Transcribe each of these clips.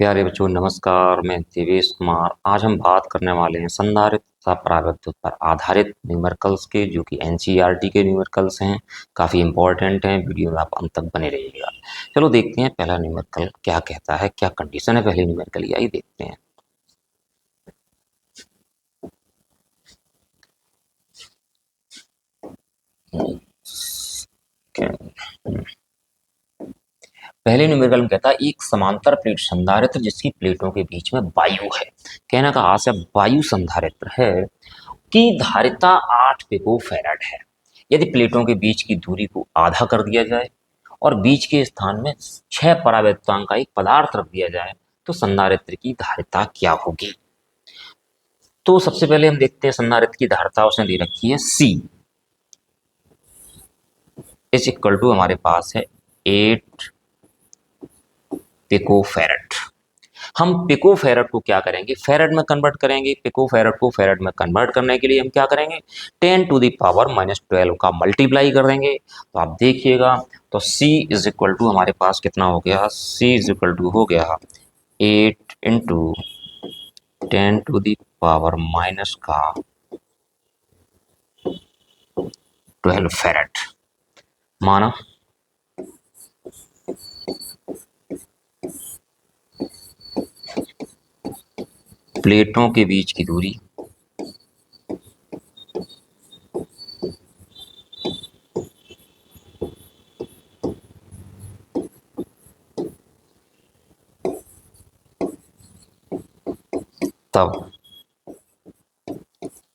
प्यारे बच्चों नमस्कार। मैं देवेश कुमार। आज हम बात करने वाले हैं संधारित्र परावैद्युत पर आधारित न्यूमेरिकल्स के, जो कि एनसीईआरटी के न्यूमेरिकल्स हैं। काफ़ी इंपॉर्टेंट हैं। वीडियो में आप अंत तक बने रहिएगा। चलो देखते हैं पहला न्यूमेरिकल क्या कहता है, क्या कंडीशन है पहले न्यूमेरिकल, यही देखते हैं। पहले न्यूमेरिकल में कहता है एक समांतर प्लेट संधारित्र जिसकी प्लेटों के बीच में वायु है। कहने का आशय वायु संधारित्र है की धारिता 8 पिकोफैराड है। यदि प्लेटों के बीच की दूरी को आधा कर दिया जाए और बीच के स्थान में 6 परावैद्युतांक का एक पदार्थ रख दिया जाए तो संधारित्र की धारिता क्या होगी। तो सबसे पहले हम देखते हैं संधारित्र की धारिता उसने दे रखी है C इज इक्वल टू हमारे पास है 8 पिकोफैराड। हम पिकोफैराड को क्या करेंगे, फैराड में कन्वर्ट करेंगे। पिकोफैराड को फैराड में कन्वर्ट करने के लिए हम क्या करेंगे, 10⁻⁻12 का मल्टीप्लाई कर देंगे। तो आप देखिएगा तो C इज इक्वल टू हमारे पास कितना हो गया, C इज इक्वल टू हो गया 8 इंटू 10⁻⁻12 फैराड माना। प्लेटों के बीच की दूरी तब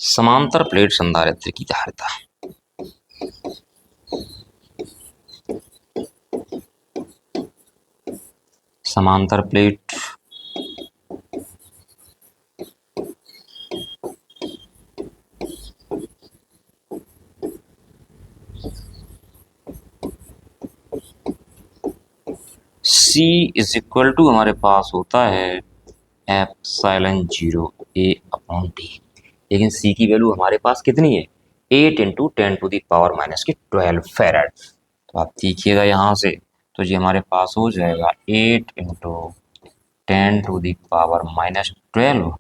समांतर प्लेट संधारित्र की धारिता समांतर plate C is equal to हमारे पास होता है एप्सिलॉन 0 A/d। लेकिन C की वैल्यू हमारे पास कितनी है, 8 इंटू 10⁻⁻12 फैराड। तो आप देखिएगा यहाँ से तो ये हमारे पास हो जाएगा 8 into 10⁻12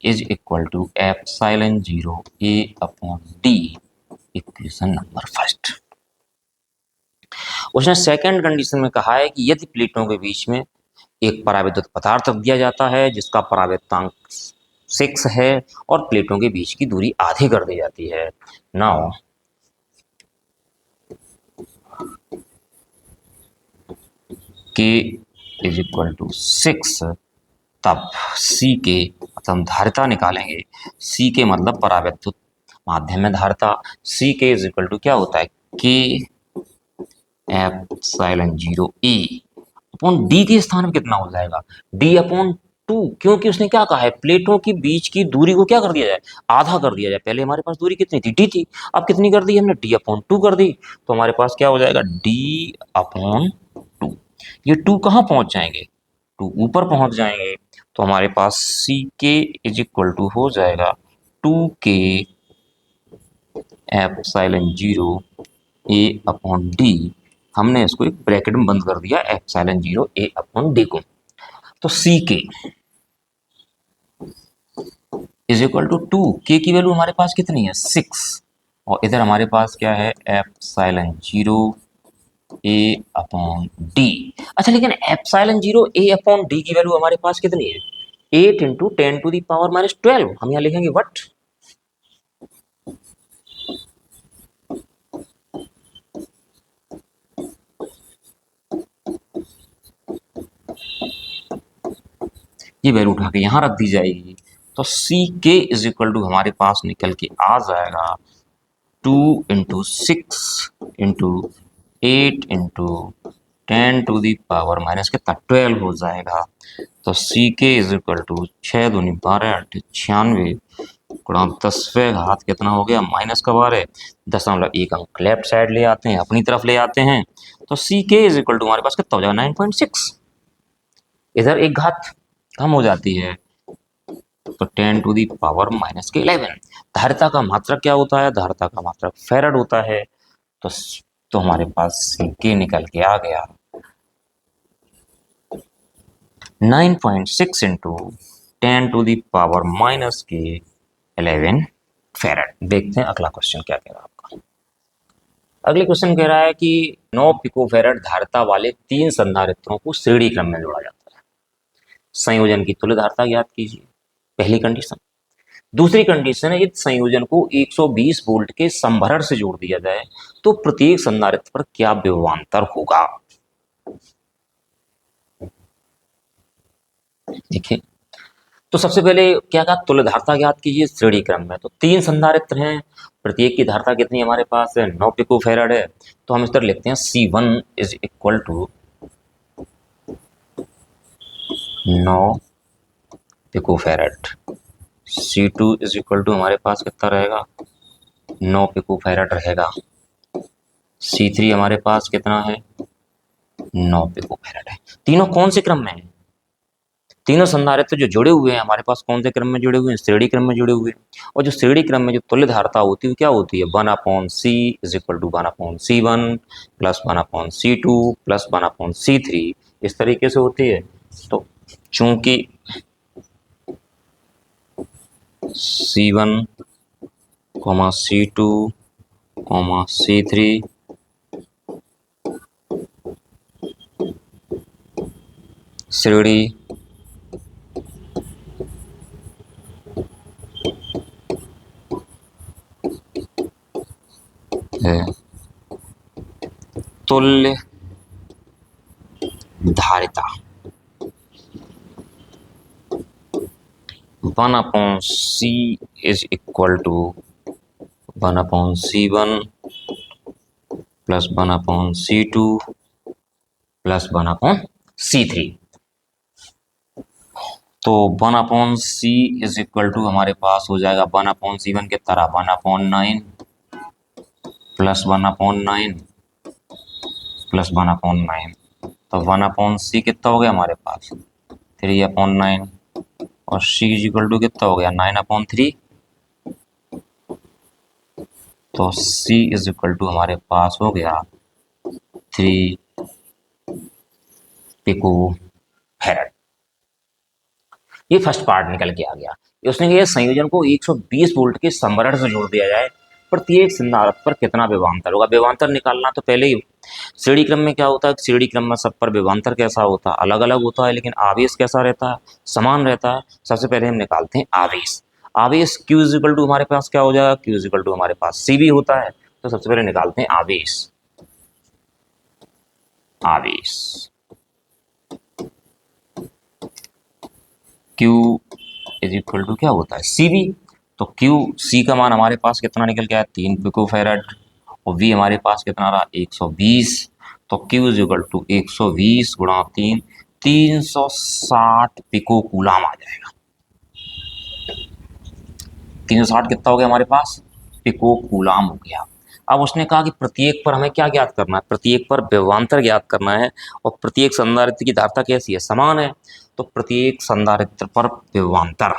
is equal to epsilon 0 A/d। Equation number first. उसने सेकंड कंडीशन में कहा है कि यदि प्लेटों के बीच में एक परावैद्युत पदार्थ रख दिया जाता है जिसका परावैद्युतांक 6 है और प्लेटों के बीच की दूरी आधी कर दी जाती है। Now K is equal to 6, तब C के हम धारिता निकालेंगे। C के मतलब परावैद्युत माध्यम में धारिता। C के इज इक्वल टू क्या होता है, K epsilon 0 A upon D के स्थान में कितना हो जाएगा, D/2, क्योंकि उसने क्या कहा है, प्लेटों के बीच की दूरी को क्या कर दिया जाए, आधा कर दिया जाए। पहले हमारे पास दूरी कितनी थी, D थी, अब कितनी कर दी हमने, D/2 कर दी। तो हमारे पास क्या हो जाएगा, D/2। ये 2 कहाँ पहुंच जाएंगे, 2 ऊपर पहुंच जाएंगे। तो हमारे पास CK इज इक्वल टू हो जाएगा 2K एप्सिलॉन 0 A/d। हमने इसको एक ब्रैकेट में बंद कर दिया, एप्सिलॉन 0 A/d को। तो CK is equal to 2, K की वैल्यू हमारे पास कितनी है, 6, और इधर हमारे पास क्या है, एप्सिलॉन 0 A/d। अच्छा, लेकिन एप्सिलॉन 0 A/d की वैल्यू हमारे पास कितनी है, 8 इंटू 10⁻12। हम यहाँ लिखेंगे व्हाट, ये वैल्यू उठा के यहाँ रख दी जाएगी। तो CK इज इक्वल टू हमारे पास निकल के आ जाएगा 2 इंटू 6 इंटू 8 इंटू 10⁻⁻ कितना 12 हो जाएगा। तो CK इज इक्वल टू 6 दूनी 12 8 96 गुणा 10वें घात कितना हो गया, -12, 0.1 अंक लेफ्ट साइड ले आते हैं, अपनी तरफ ले आते हैं। तो CK इज इक्वल टू हमारे पास कितना हो जाएगा, 9.6। इधर एक घात कम हो जाती है तो 10⁻⁻11। धारिता का मात्रक क्या होता है, धारिता का मात्रक फैराड होता है। तो हमारे पास CK निकल के आ गया 9.6 इंटू 10⁻⁻के 11 फेरेड। देखते हैं अगला क्वेश्चन क्या कह रहा है आपका। अगले क्वेश्चन कह रहा है कि 9 पिको फेरेड धारिता वाले 3 संधारित्रों को श्रेणी क्रम में जोड़ा जाता है। संयोजन की तुल्य धारिता ज्ञात कीजिए, पहली कंडीशन। दूसरी कंडीशन है यदि संयोजन को 120 वोल्ट के संभरण से जोड़ दिया जाए तो प्रत्येक संधारित्र पर क्या विभवांतर होगा। देखिए, तो सबसे पहले क्या कहा, तुल्य धारिता ज्ञात कीजिए श्रेणी क्रम में। तो 3 संधारित्र हैं, प्रत्येक की धारिता कितनी हमारे पास है, 9 पिको फेराड है। तो हम इस तरह लिखते हैं C1 is equal to 9 picofarad, C2 is equal to हमारे पास कितना रहेगा, 9 पिको फेराड रहेगा, C3 हमारे पास कितना है, 9 पिको फेराड है। तीनों कौन से क्रम में है, तीनों संधारित्र जो जुड़े हुए हैं हमारे पास कौन से क्रम में जुड़े हुए हैं, श्रेणी क्रम में जुड़े हुए हैं। और जो श्रेणी क्रम में जो तुल्य धारिता होती है क्या होती है, 1/C is equal to 1/C1 plus 1/C2 plus 1/C3, इस तरीके से होती है। तो चूंकि C1, C2, C3 श्रेणी है, तुल्य धारिता 1/C is equal to 1/C1 plus 1/C2 plus 1/C3। तो 1/C इज इक्वल टू हमारे पास हो जाएगा 1/C1 के तरह 1/9 प्लस 1/9 प्लस 1/9। तो 1/C कितना हो गया हमारे पास 3/9 और C इज इक्वल टू कितना हो गया 9/3। तो C इज इक्वल टू हमारे पास हो गया 3 पिको फेराड। ये फर्स्ट पार्ट निकल के आ गया। उसने कहा संयोजन को 120 वोल्ट के संभरण से जोड़ दिया जाए, प्रत्येक संधारित्र पर कितना विभवांतर होगा। विभवांतर निकालना तो पहले ही श्रेणी क्रम में क्या होता है, श्रेणी क्रम में सब पर विभवांतर कैसा होता है, अलग अलग होता है, लेकिन आवेश कैसा रहता है, समान रहता है। सबसे पहले हम निकालते हैं आवेश। आवेश Q इज इक्वल टू हमारे पास क्या हो जाएगा, Q इज इक्वल टू हमारे पास CV होता है। तो सबसे पहले निकालते हैं आवेश। आवेश Q इज इक्वल टू क्या होता है CV। तो C का मान हमारे पास कितना निकल के आया 3 पिको फेराड और V हमारे पास कितना रहा 120। तो Q इज इक्वल टू 120 गुणा 3 360 पिको कूलाम आ जाएगा। 360 कितना हो गया हमारे पास, पिको कूलाम हो गया। अब उसने कहा कि प्रत्येक पर हमें क्या ज्ञात करना है, प्रत्येक पर विभवांतर ज्ञात करना है और प्रत्येक संधारित्र की धारिता कैसी है, समान है। तो प्रत्येक संधारित्र पर विभवांतर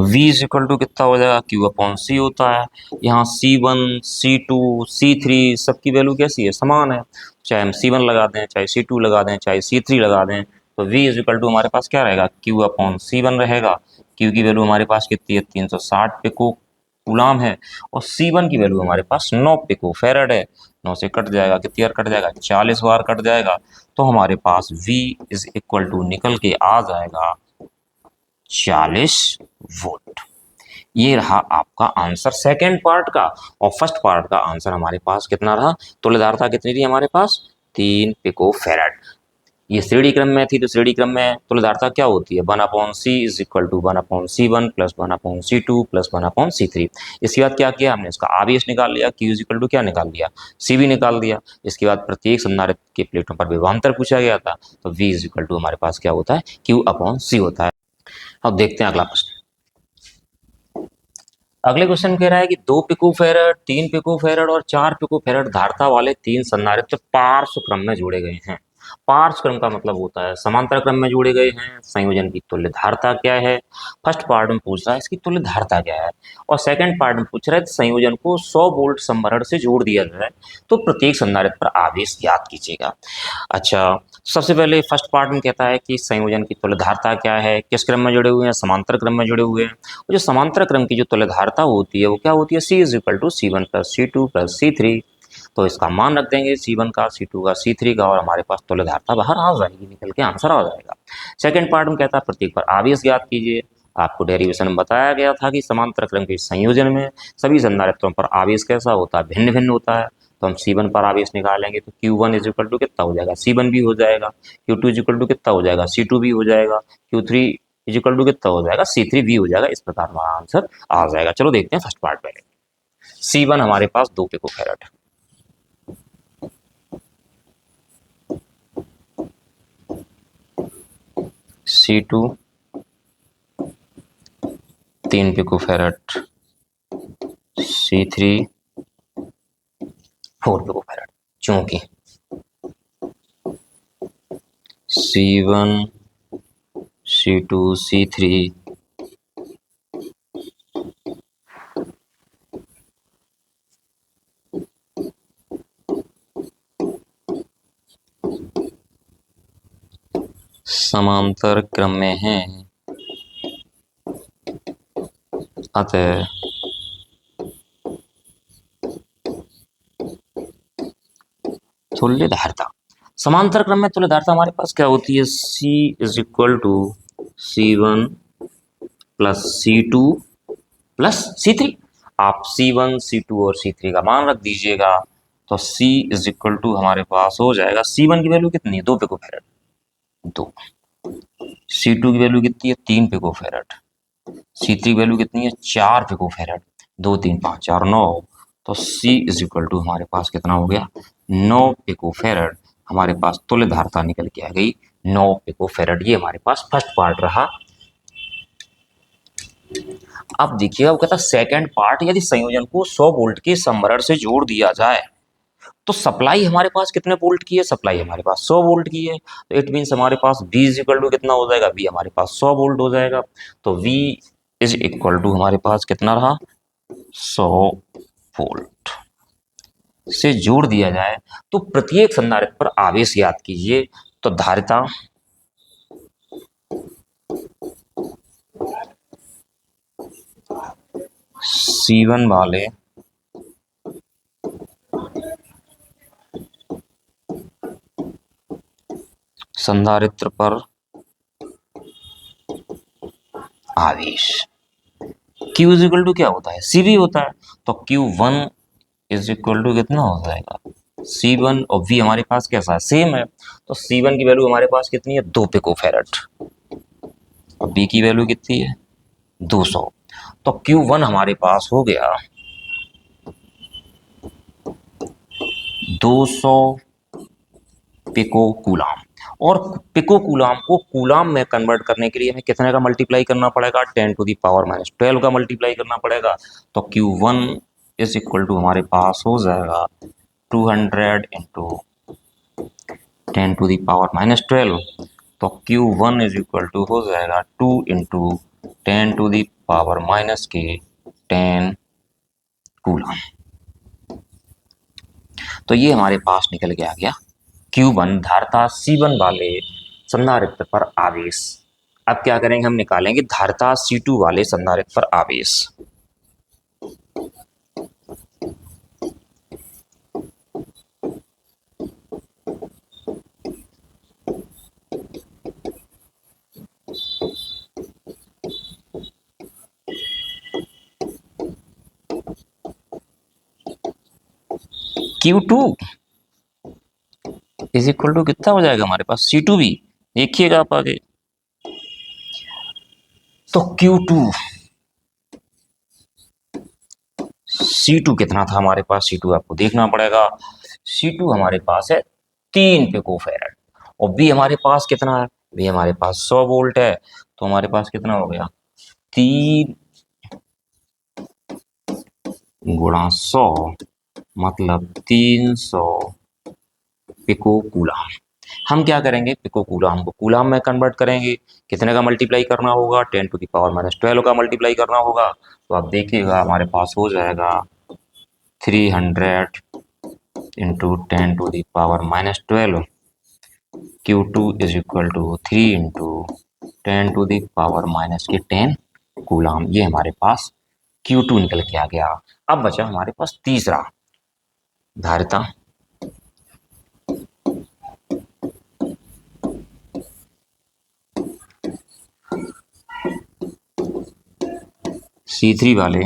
V इज इक्वल टू कितना हो जाएगा Q/C होता है। यहाँ C1 C2 C3 सबकी वैल्यू कैसी है, समान है। चाहे हम C1 लगा दें, चाहे C2 लगा दें, चाहे C3 लगा दें, तो V इज इक्वल टू हमारे पास क्या रहेगा Q/C1 रहेगा। Q की वैल्यू हमारे पास कितनी है 360 पिको कूलाम है और C1 की वैल्यू हमारे पास 9 पिको फेराड है। 9 से कट जाएगा, कितनी बार कट जाएगा 40 बार कट जाएगा। तो हमारे पास V इज इक्वल टू निकल के आ जाएगा 40 वोल्ट। ये रहा आपका आंसर सेकेंड पार्ट का। और फर्स्ट पार्ट का आंसर हमारे पास कितना रहा, तुल्य धारिता कितनी थी हमारे पास 3 पिको फेराड। ये श्रेणी क्रम में थी, तो श्रेणी क्रम में तुल्य धारिता क्या होती है 1/C is equal to 1/C1 plus 1/C2 plus 1/C3। इसके बाद क्या किया हमने, इसका आवेश निकाल लिया, Q इज इक्वल टू क्या निकाल लिया CV निकाल दिया। इसके बाद प्रत्येक संधारित्र के प्लेटों पर विभवांतर पूछा गया था, तो V इज इक्वल टू हमारे पास क्या होता है Q/C होता है। अब देखते हैं अगला प्रश्न। अगले क्वेश्चन कह रहा है कि 2 पिको फेराड 3 पिको फेराड और 4 पिको फेराड धारिता वाले 3 संधारित्र पार्श्व क्रम में जोड़े गए हैं। पार्श्व क्रम का मतलब होता है समांतर क्रम में जोड़े गए हैं। संयोजन की तुल्य धारता क्या है? फर्स्ट पार्ट में पूछ रहा है इसकी तुल्य धारता क्या है, और सेकंड पार्ट में पूछ रहा है संयोजन को 100 वोल्ट संभरण से जोड़ दिया जाए तो प्रत्येक संधारित्र पर आवेश ज्ञात कीजिएगा। अच्छा, सबसे पहले फर्स्ट पार्ट में कहता है कि संयोजन की तुल्य धारता क्या है, किस क्रम में जुड़े हुए हैं, समांतर क्रम में जुड़े हुए हैं। और जो समांतर क्रम की जो तुल्य धारता होती है वो क्या होती है? C is equal to C1 plus C2 plus C3। तो इसका मान रख देंगे C1 का, C2 का, C3 का, और हमारे पास तुल्य धारता बाहर आ जाएगी, निकल के आंसर आ जाएगा। सेकंड पार्ट में कहता है प्रत्येक पर आवेश ज्ञात कीजिए। आपको डेरिवेशन में बताया गया था कि समांतर क्रम के संयोजन में सभी संधारित्रों पर आवेश कैसा होता है? भिन्न भिन्न होता है। तो हम C1 पर आवेश निकालेंगे तो Q1 इज इक्वल टू कितना हो जाएगा? C1 भी हो जाएगा। Q2 इज इक्वल टू कितना हो जाएगा? C2 भी हो जाएगा। Q3 इज इक्वल टू कितना हो जाएगा? C3 भी हो जाएगा। इस प्रकार हमारा आंसर आ जाएगा। चलो देखते हैं फर्स्ट पार्ट पहले। C1 हमारे पास 2 picofarad, C2 3 picofarad, C3 4 picofarad. चूंकि C1 C2 C3 समांतर क्रम में हैं, अतः तुल्य धारता, समांतर क्रम में तुल्य धारता हमारे पास क्या होती है? C is equal to C1 plus C2 plus C3। आप C1 C2 और C3 का मान रख दीजिएगा तो C इज इक्वल टू हमारे पास हो जाएगा, C1 की वैल्यू कितनी है? 2 पिकोफैरेड, 2। C2 की वैल्यू कितनी है? 3 पिकोफैरेड। C3 की वैल्यू कितनी है? 4 पिकोफैरेड। 2 3 5 4 9। तो C इज इक्वल टू हमारे पास कितना हो गया? 9 पिकोफैरेड। हमारे पास तुल्य धारता निकल के आ गई 9 पिकोफैरेड। ये हमारे पास फर्स्ट पार्ट रहा। अब देखिएगा वो कहता है सेकंड पार्ट, यदि संयोजन को 100 वोल्ट के संभरण से जोड़ दिया जाए तो सप्लाई हमारे पास कितने वोल्ट की है? सप्लाई हमारे पास 100 वोल्ट की है। तो इट मीन्स हमारे पास V इज इक्वल टू कितना हो जाएगा? V हमारे पास 100 वोल्ट हो जाएगा। तो V इज इक्वल टू हमारे पास कितना रहा? 100 वोल्ट से जोड़ दिया जाए तो प्रत्येक संधारित्र पर आवेश ज्ञात कीजिए। तो धारिता C1 वाले संधारित्र पर आवेश Q इज इक्वल टू क्या होता है? CV होता है। तो Q1 इज इक्वल टू कितना हो जाएगा? C1, और V हमारे पास कैसा है? सेम है। तो C1 की वैल्यू हमारे पास कितनी है? 2 पिकोफैरेड, और V की वैल्यू कितनी है? 200। तो Q1 हमारे पास हो गया 200 पिको कूलाम। और पिको कूलाम को कूलाम में कन्वर्ट करने के लिए हमें कितने का मल्टीप्लाई करना पड़ेगा? 10 टू दी पावर माइनस 12 का मल्टीप्लाई करना पड़ेगा। तो Q1 इज इक्वल टू हमारे पास हो जाएगा 200 into 10 to the power minus 12। तो Q1 इज इक्वल टू हो जाएगा 2 into 10 to the power minus के 10 कूलाम। तो ये हमारे पास निकल के आ गया Q1 धारता C1 वाले संधारित्र पर आवेश। अब क्या करेंगे? हम निकालेंगे धारता C2 वाले संधारित्र पर आवेश। Q2 इज इक्वल टू कितना हो जाएगा हमारे पास? C2 भी, देखिएगा आप आगे। तो Q2 C2 कितना था हमारे पास? C2 आपको देखना पड़ेगा। C2 हमारे पास है 3 पिकोफैरेड, और V हमारे पास कितना है? V हमारे पास 100 वोल्ट है। तो हमारे पास कितना हो गया? 3 गुणा 100 मतलब 300 पिको कूलाम। हम क्या करेंगे, पिको कूलाम को कूलाम में कन्वर्ट करेंगे। कितने का मल्टीप्लाई करना होगा, 10⁻⁻12 का मल्टीप्लाई करना होगा। तो आप देखिएगा हमारे पास हो जाएगा 300 into 10⁻⁻12। Q2 is equal to 3 into 10⁻⁻10 coulomb. ये हमारे पास Q2 निकल के आ गया। अब बचा हमारे पास तीसरा धारिता। C3 वाले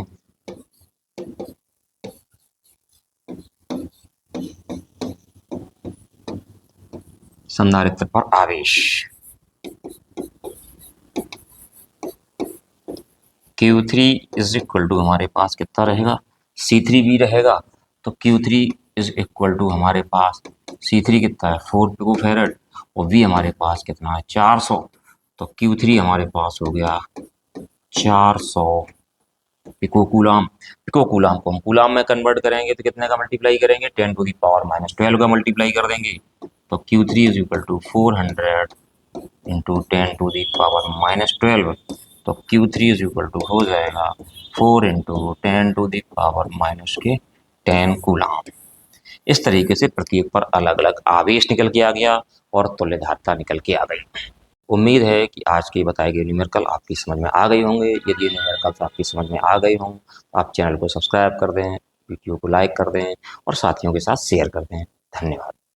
संधारित्र पर आवेश। Q3 इज इक्वल टू हमारे पास कितना रहेगा, C3 भी रहेगा। तो Q3 इज इक्वल टू हमारे पास C3 कितना है 4 पिको फैरड और V हमारे पास कितना है 400। तो Q3 हमारे पास हो गया 400 पिको कूलाम। पिको कूलाम को हम कूलाम में कन्वर्ट करेंगे तो कितने का मल्टीप्लाई करेंगे, 10⁻⁻12 का मल्टीप्लाई कर देंगे। तो Q3 is equal to 400 into 10⁻⁻12। तो Q3 इज इक्वल टू हो जाएगा 4 इंटू 10⁻⁻10 कूलाम। इस तरीके से प्रत्येक पर अलग अलग आवेश निकल के आ गया और तुल्यधारिता निकल के आ गई। उम्मीद है कि आज के बताए गए न्यूमेरिकल आपकी समझ में आ गए होंगे। यदि ये न्यूमेरिकल्स आपकी समझ में आ गए हों तो आप चैनल को सब्सक्राइब कर दें, वीडियो को लाइक कर दें और साथियों के साथ शेयर कर दें। धन्यवाद।